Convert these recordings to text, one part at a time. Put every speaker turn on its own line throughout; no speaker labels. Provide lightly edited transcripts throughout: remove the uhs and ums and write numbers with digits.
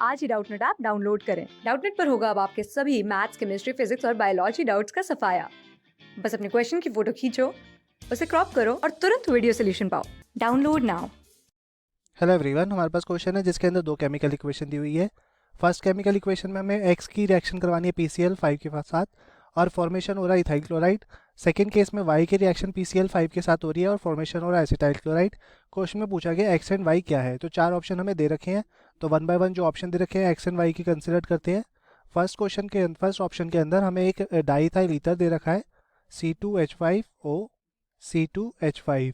आज ही Doubtnut app download करें। Doubtnut पर होगा अब आपके सभी मैथ्स, केमिस्ट्री, फिजिक्स और बायोलॉजी डाउट्स का सफाया। बस अपने क्वेश्चन की फोटो खींचो, उसे क्रॉप करो और तुरंत वीडियो सोल्यूशन पाओ। Download now.
हेलो एवरीवन, हमारे पास क्वेश्चन है जिसके अंदर दो केमिकल इक्वेशन दी हुई है। फर्स्ट केमिकल इक्वेशन में हमें एक्स की रिएक्शन करवानी है PCl5 के साथ और फॉर्मेशन हो रहा है इथाइल क्लोराइड। सेकेंड केस में वाई की रिएक्शन PCl5 के साथ हो रही है और फॉर्मेशन हो रहा है एसिटाइल क्लोराइड। क्वेश्चन में पूछा गया एक्स एंड वाई क्या है, तो चार ऑप्शन हमें दे रखे हैं। तो वन बाय वन जो ऑप्शन दे रखे हैं एक्स एंड वाई की कंसिडर करते हैं। फर्स्ट ऑप्शन के अंदर हमें एक डाईथाइल ईथर दे रखा है C2H5O C2H5।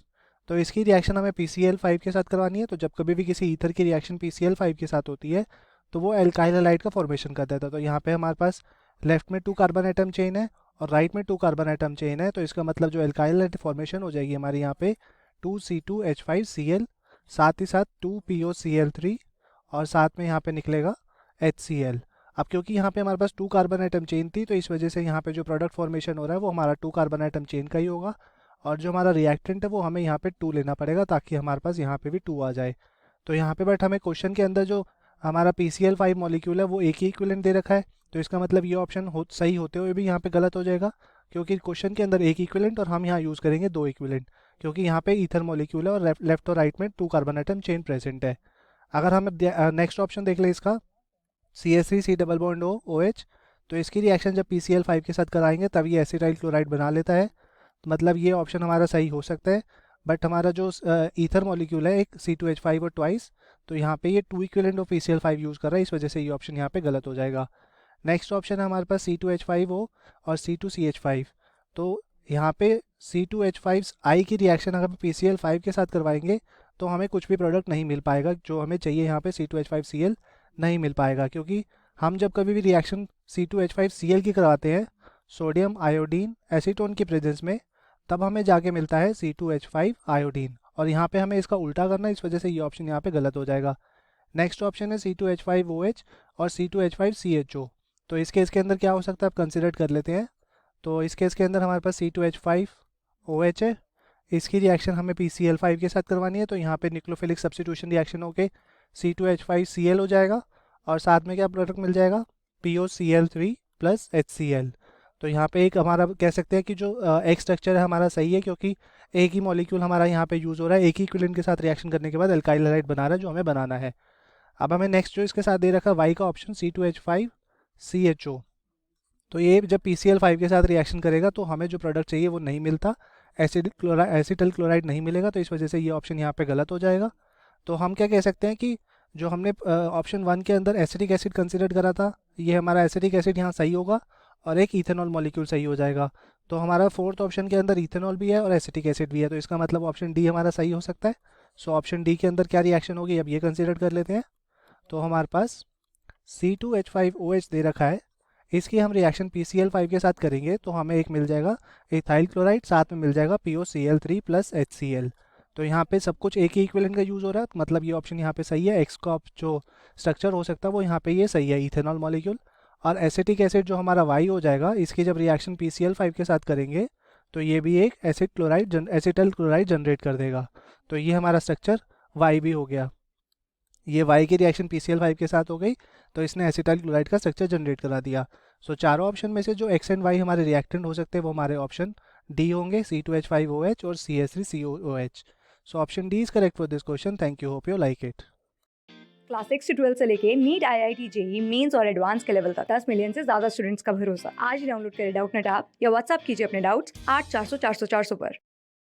तो इसकी रिएक्शन हमें PCl5 के साथ करवानी है। तो जब कभी भी किसी ईथर की रिएक्शन PCl5 के साथ होती है तो वो एल्काइल हैलाइड का फॉर्मेशन कर देता है। तो यहाँ पे हमारे पास लेफ्ट में 2 कार्बन एटम चेन है और राइट में 2 कार्बन एटम चेन है। तो इसका मतलब जो एल्काइल हैलाइड फॉर्मेशन हो जाएगी हमारे यहाँ पे 2C2H5Cl, साथ ही साथ 2POCl3 और साथ में यहाँ पे निकलेगा HCl। अब क्योंकि यहाँ पे हमारे पास 2 कार्बन एटम चेन थी तो इस वजह से यहाँ पे जो प्रोडक्ट फॉर्मेशन हो रहा है वो हमारा 2 कार्बन एटम चेन का ही होगा और जो हमारा रिएक्टेंट है वो हमें यहाँ पे 2 लेना पड़ेगा ताकि हमारे पास यहाँ पे भी 2 आ जाए। तो यहाँ पे बट हमें क्वेश्चन के अंदर जो हमारा PCl5 मॉलिक्यूल है वो एक ही इक्विवेलेंट दे रखा है। तो इसका मतलब ये ऑप्शन सही होते हुए भी यहाँ पे गलत हो जाएगा क्योंकि क्वेश्चन के अंदर एक इक्विवेलेंट और हम यहाँ यूज़ करेंगे 2 इक्विवेलेंट क्योंकि यहाँ पे ईथर मॉलिक्यूल है और लेफ्ट और राइट में 2 कार्बन एटम चेन प्रेजेंट है। अगर हम नेक्स्ट ऑप्शन देख लें इसका CH3C डबल बॉन्ड OH, तो इसकी रिएक्शन जब PCl5 के साथ कराएंगे तब ये एसिटाइल क्लोराइड बना लेता है। मतलब ये ऑप्शन हमारा सही हो सकता है। बट हमारा जो ईथर मॉलिक्यूल है एक C2H5 और ट्वाइस, तो यहाँ पे ये 2 इक्विवेलेंट ऑफ PCl5 यूज़ कर रहा है, इस वजह से ये ऑप्शन यहाँ पे गलत हो जाएगा। नेक्स्ट ऑप्शन है हमारे पास C2H5O और C2CH5। तो यहाँ पे C2H5I की रिएक्शन अगर PCl5 के साथ करवाएंगे तो हमें कुछ भी प्रोडक्ट नहीं मिल पाएगा जो हमें चाहिए। यहाँ पे C2H5Cl नहीं मिल पाएगा क्योंकि हम जब कभी भी रिएक्शन C2H5Cl की करवाते हैं सोडियम आयोडीन एसीटोन की प्रेजेंस में, तब हमें जाके मिलता है C2H5 आयोडीन और यहाँ पे हमें इसका उल्टा करना है, इस वजह से ये ऑप्शन यहाँ पे गलत हो जाएगा। नेक्स्ट ऑप्शन है C2H5OH और C2H5CHO। तो इस केस के अंदर क्या हो सकता है आप कंसिडर कर लेते हैं। तो इस केस के अंदर हमारे पास C2H5OH है, इसकी रिएक्शन हमें PCl5 के साथ करवानी है। तो यहाँ पे न्यूक्लियोफिलिक सब्स्टिट्यूशन रिएक्शन होके C2H5Cl हो जाएगा और साथ में क्या प्रोडक्ट मिल जाएगा POCl3 प्लस HCl। तो यहाँ पे एक हमारा कह सकते हैं कि जो एक स्ट्रक्चर है हमारा सही है क्योंकि एक ही मॉलिक्यूल हमारा यहाँ पे यूज़ हो रहा है, एक ही इक्विवेलेंट के साथ रिएक्शन करने के बाद एल्काइल हैलाइड बना रहा है जो हमें बनाना है। अब हमें नेक्स्ट जो इसके साथ दे रखा है वाई का ऑप्शन C2H5CHO। तो ये जब PCl5 के साथ रिएक्शन करेगा तो हमें जो प्रोडक्ट चाहिए वो नहीं मिलता, एसिटल क्लोराइड नहीं मिलेगा, तो इस वजह से ये ऑप्शन यहाँ पे गलत हो जाएगा। तो हम क्या कह सकते हैं कि जो हमने ऑप्शन 1 के अंदर एसिटिक एसिड कंसिडर करा था, ये हमारा एसिटिक एसिड यहाँ सही होगा और एक इथेनॉल मॉलिक्यूल सही हो जाएगा। तो हमारा फोर्थ ऑप्शन के अंदर इथेनॉल भी है और एसिटिक एसिड भी है, तो इसका मतलब ऑप्शन डी हमारा सही हो सकता है। सो ऑप्शन डी के अंदर क्या रिएक्शन होगी अब ये कंसिडर कर लेते हैं। तो हमारे पास C2H5OH दे रखा है, इसकी हम रिएक्शन PCl5 के साथ करेंगे तो हमें एक मिल जाएगा इथाइल क्लोराइड, साथ में मिल जाएगा POCl3 प्लस HCl। तो यहाँ पे सब कुछ एक ही इक्विवेलेंट का यूज़ हो रहा है, तो मतलब ये ऑप्शन यहाँ पे सही है। एक्स का जो स्ट्रक्चर हो सकता है वो यहाँ पे ये सही है, इथेनॉल मॉलिक्यूल। और एसिटिक एसिड जो हमारा वाई हो जाएगा, इसकी जब रिएक्शन PCl5 के साथ करेंगे तो ये भी एक एसिटल क्लोराइड जनरेट कर देगा। तो ये हमारा स्ट्रक्चर वाई भी हो गया। ये वाई की रिएक्शन PCl5 के साथ हो गई तो इसने एसिटाइल क्लोराइड का स्ट्रक्चर जनरेट करा दिया। सो चारों ऑप्शन में से जो एक्स एंड वाई हमारे रिएक्टेंट हो सकते हैं वो हमारे ऑप्शन डी होंगे, C2H5OH और CH3COOH। So option D is correct for this question. Thank you, hope you like it.
Class 6 से 12 से लेके नीट, IIT, JEE मेंस और एडवांस के लेवल तक 10 मिलियन से ज्यादा स्टूडेंट्स का भरोसा। आज ही डाउनलोड करें डाउटनेट ऐप या व्हाट्सएप कीजिए अपने डाउट्स 8400 400 400 पर।